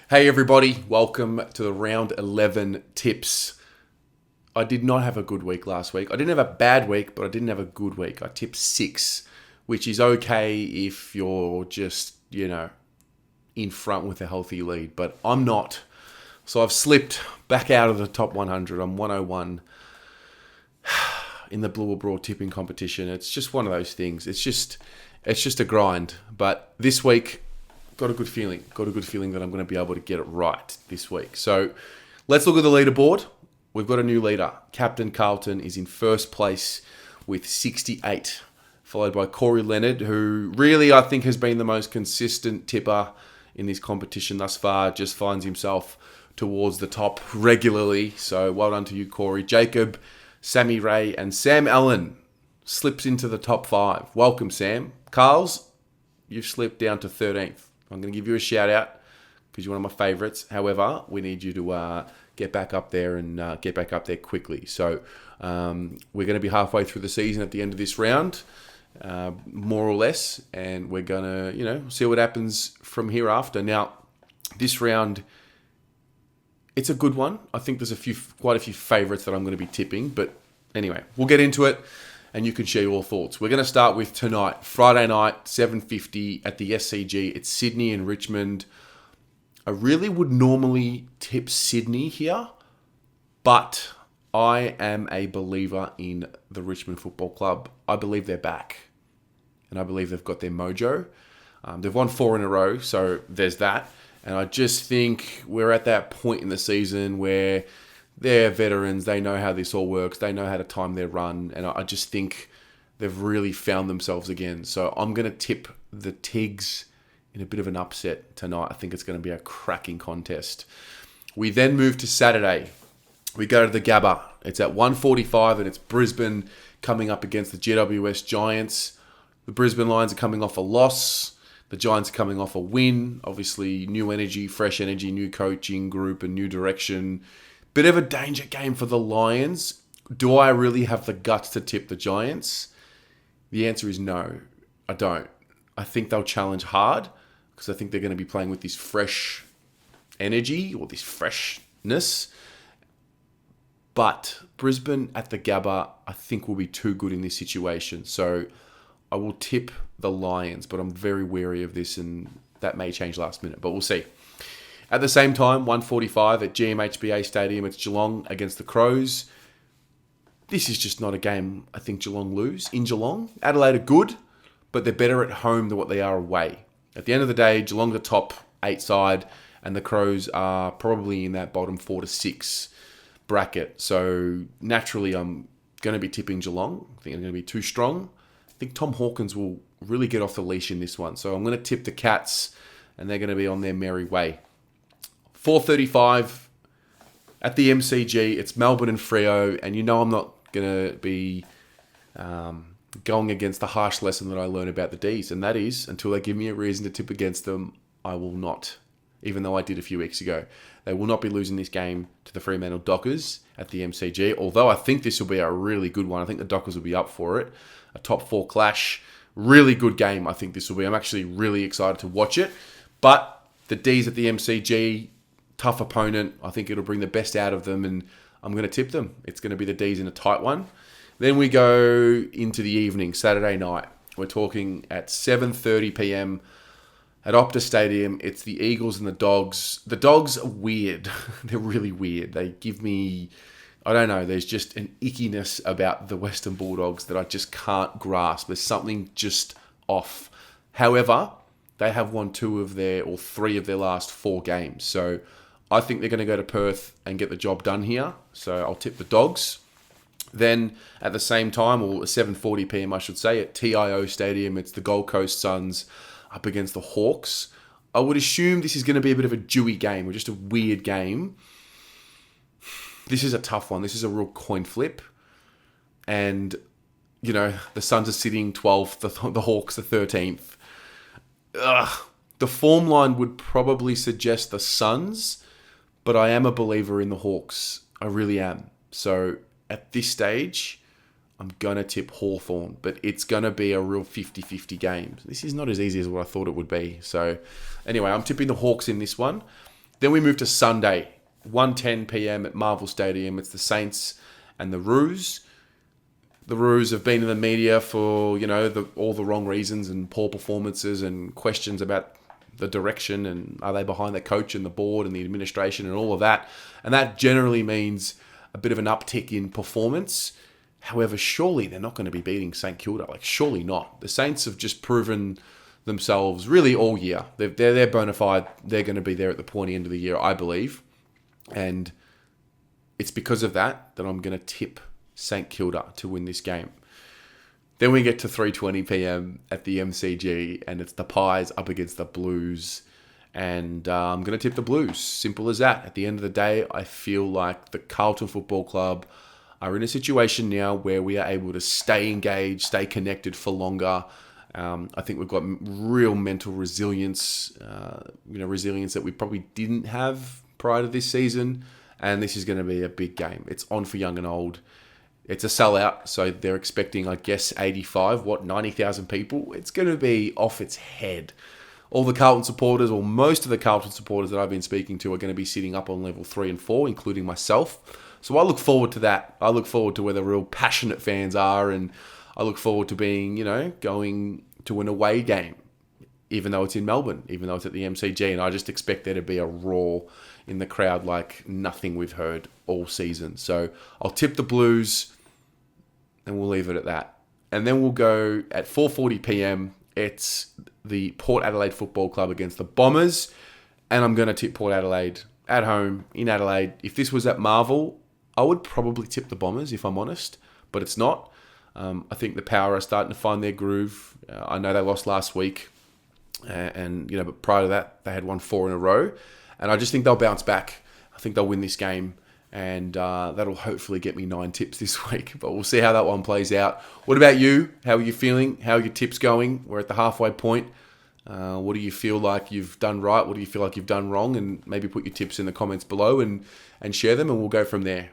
Hey everybody, welcome to the round 11 tips. I did not have a good week last week. I didn't have a bad week, but I didn't have a good week. I tipped 6, which is okay if you're just, in front with a healthy lead, but I'm not. So I've slipped back out of the top 100. I'm 101 in the Blue or Broad tipping competition. It's just one of those things. It's just a grind. But this week, got a good feeling that I'm going to be able to get it right this week. So let's look at the leaderboard. We've got a new leader. Captain Carlton is in first place with 68, followed by Corey Leonard, who really I think has been the most consistent tipper in this competition thus far. Just finds himself towards the top regularly. So well done to you, Corey. Jacob, Sammy Ray, and Sam Allen slips into the top 5. Welcome, Sam. Carls, you've slipped down to 13th. I'm going to give you a shout out because you're one of my favourites. However, we need you to get back up there and get back up there quickly. So we're going to be halfway through the season at the end of this round, more or less, and we're going to, see what happens from here after. Now, this round, it's a good one. I think there's quite a few favourites that I'm going to be tipping, but anyway, we'll get into it. And you can share your thoughts. We're going to start with tonight, Friday night, 7:50 at the SCG. It's Sydney and Richmond. I really would normally tip Sydney here, but I am a believer in the Richmond Football Club. I believe they're back, and I believe they've got their mojo. They've won 4 in a row, so there's that. And I just think we're at that point in the season where they're veterans. They know how this all works. They know how to time their run. And I just think they've really found themselves again. So I'm going to tip the Tigs in a bit of an upset tonight. I think it's going to be a cracking contest. We then move to Saturday. We go to the Gabba. It's at 1:45 and it's Brisbane coming up against the GWS Giants. The Brisbane Lions are coming off a loss. The Giants are coming off a win. Obviously, new energy, fresh energy, new coaching group and new direction. Bit of a danger game for the Lions. Do I really have the guts to tip the Giants? The answer is no, I don't. I think they'll challenge hard because I think they're going to be playing with this fresh energy or this freshness. But Brisbane at the Gabba, I think will be too good in this situation. So I will tip the Lions, but I'm very wary of this and that may change last minute, but we'll see. At the same time, 1:45 at GMHBA Stadium, it's Geelong against the Crows. This is just not a game I think Geelong lose. In Geelong, Adelaide are good, but they're better at home than what they are away. At the end of the day, Geelong's the top 8 side, and the Crows are probably in that bottom 4 to 6 bracket. So naturally, I'm going to be tipping Geelong. I think they're going to be too strong. I think Tom Hawkins will really get off the leash in this one. So I'm going to tip the Cats, and they're going to be on their merry way. 4:35 at the MCG. It's Melbourne and Freo, and I'm not going to be going against the harsh lesson that I learned about the Ds, and that is, until they give me a reason to tip against them, I will not, even though I did a few weeks ago. They will not be losing this game to the Fremantle Dockers at the MCG, although I think this will be a really good one. I think the Dockers will be up for it. A top 4 clash. Really good game, I think this will be. I'm actually really excited to watch it. But the Ds at the MCG, tough opponent. I think it'll bring the best out of them, and I'm going to tip them. It's going to be the Ds in a tight one. Then we go into the evening, Saturday night. We're talking at 7:30 p.m. at Optus Stadium. It's the Eagles and the Dogs. The Dogs are weird. They're really weird. They give me, I don't know, there's just an ickiness about the Western Bulldogs that I just can't grasp. There's something just off. However, they have won 3 of their last 4 games. So I think they're going to go to Perth and get the job done here. So I'll tip the Dogs. Then at the same time, or 7:40 p.m. I should say, at TIO Stadium, it's the Gold Coast Suns up against the Hawks. I would assume this is going to be a bit of a dewy game or just a weird game. This is a tough one. This is a real coin flip. And, the Suns are sitting 12th, the Hawks the 13th. The form line would probably suggest the Suns, but I am a believer in the Hawks. I really am. So at this stage, I'm going to tip Hawthorn, but it's going to be a real 50-50 game. This is not as easy as what I thought it would be. So anyway, I'm tipping the Hawks in this one. Then we move to Sunday, 1:10 p.m. at Marvel Stadium. It's the Saints and the Roos. The Roos have been in the media for, all the wrong reasons and poor performances and questions about the direction and are they behind the coach and the board and the administration and all of that. And that generally means a bit of an uptick in performance. However, surely they're not going to be beating St Kilda. Surely not. The Saints have just proven themselves really all year. They're bona fide. They're going to be there at the pointy end of the year, I believe. And it's because of that I'm going to tip St Kilda to win this game. Then we get to 3:20 p.m. at the MCG, and it's the Pies up against the Blues. And I'm going to tip the Blues. Simple as that. At the end of the day, I feel like the Carlton Football Club are in a situation now where we are able to stay engaged, stay connected for longer. I think we've got real mental resilience, resilience that we probably didn't have prior to this season. And this is going to be a big game. It's on for young and old. It's a sellout, so they're expecting, 90,000 people. It's going to be off its head. All the Carlton supporters, or most of the Carlton supporters that I've been speaking to, are going to be sitting up on level 3 and 4, including myself. So I look forward to that. I look forward to where the real passionate fans are, and I look forward to being, going to an away game, even though it's in Melbourne, even though it's at the MCG, and I just expect there to be a roar in the crowd like nothing we've heard all season. So I'll tip the Blues, and we'll leave it at that. And then we'll go at 4:40 p.m. It's the Port Adelaide Football Club against the Bombers, and I'm going to tip Port Adelaide at home in Adelaide. If this was at Marvel, I would probably tip the Bombers, if I'm honest, but it's not. I think the Power are starting to find their groove. I know they lost last week, but prior to that, they had won 4 in a row, and I just think they'll bounce back. I think they'll win this game. And that'll hopefully get me 9 tips this week. But we'll see how that one plays out. What about you? How are you feeling? How are your tips going? We're at the halfway point. What do you feel like you've done right? What do you feel like you've done wrong? And maybe put your tips in the comments below and share them, and we'll go from there.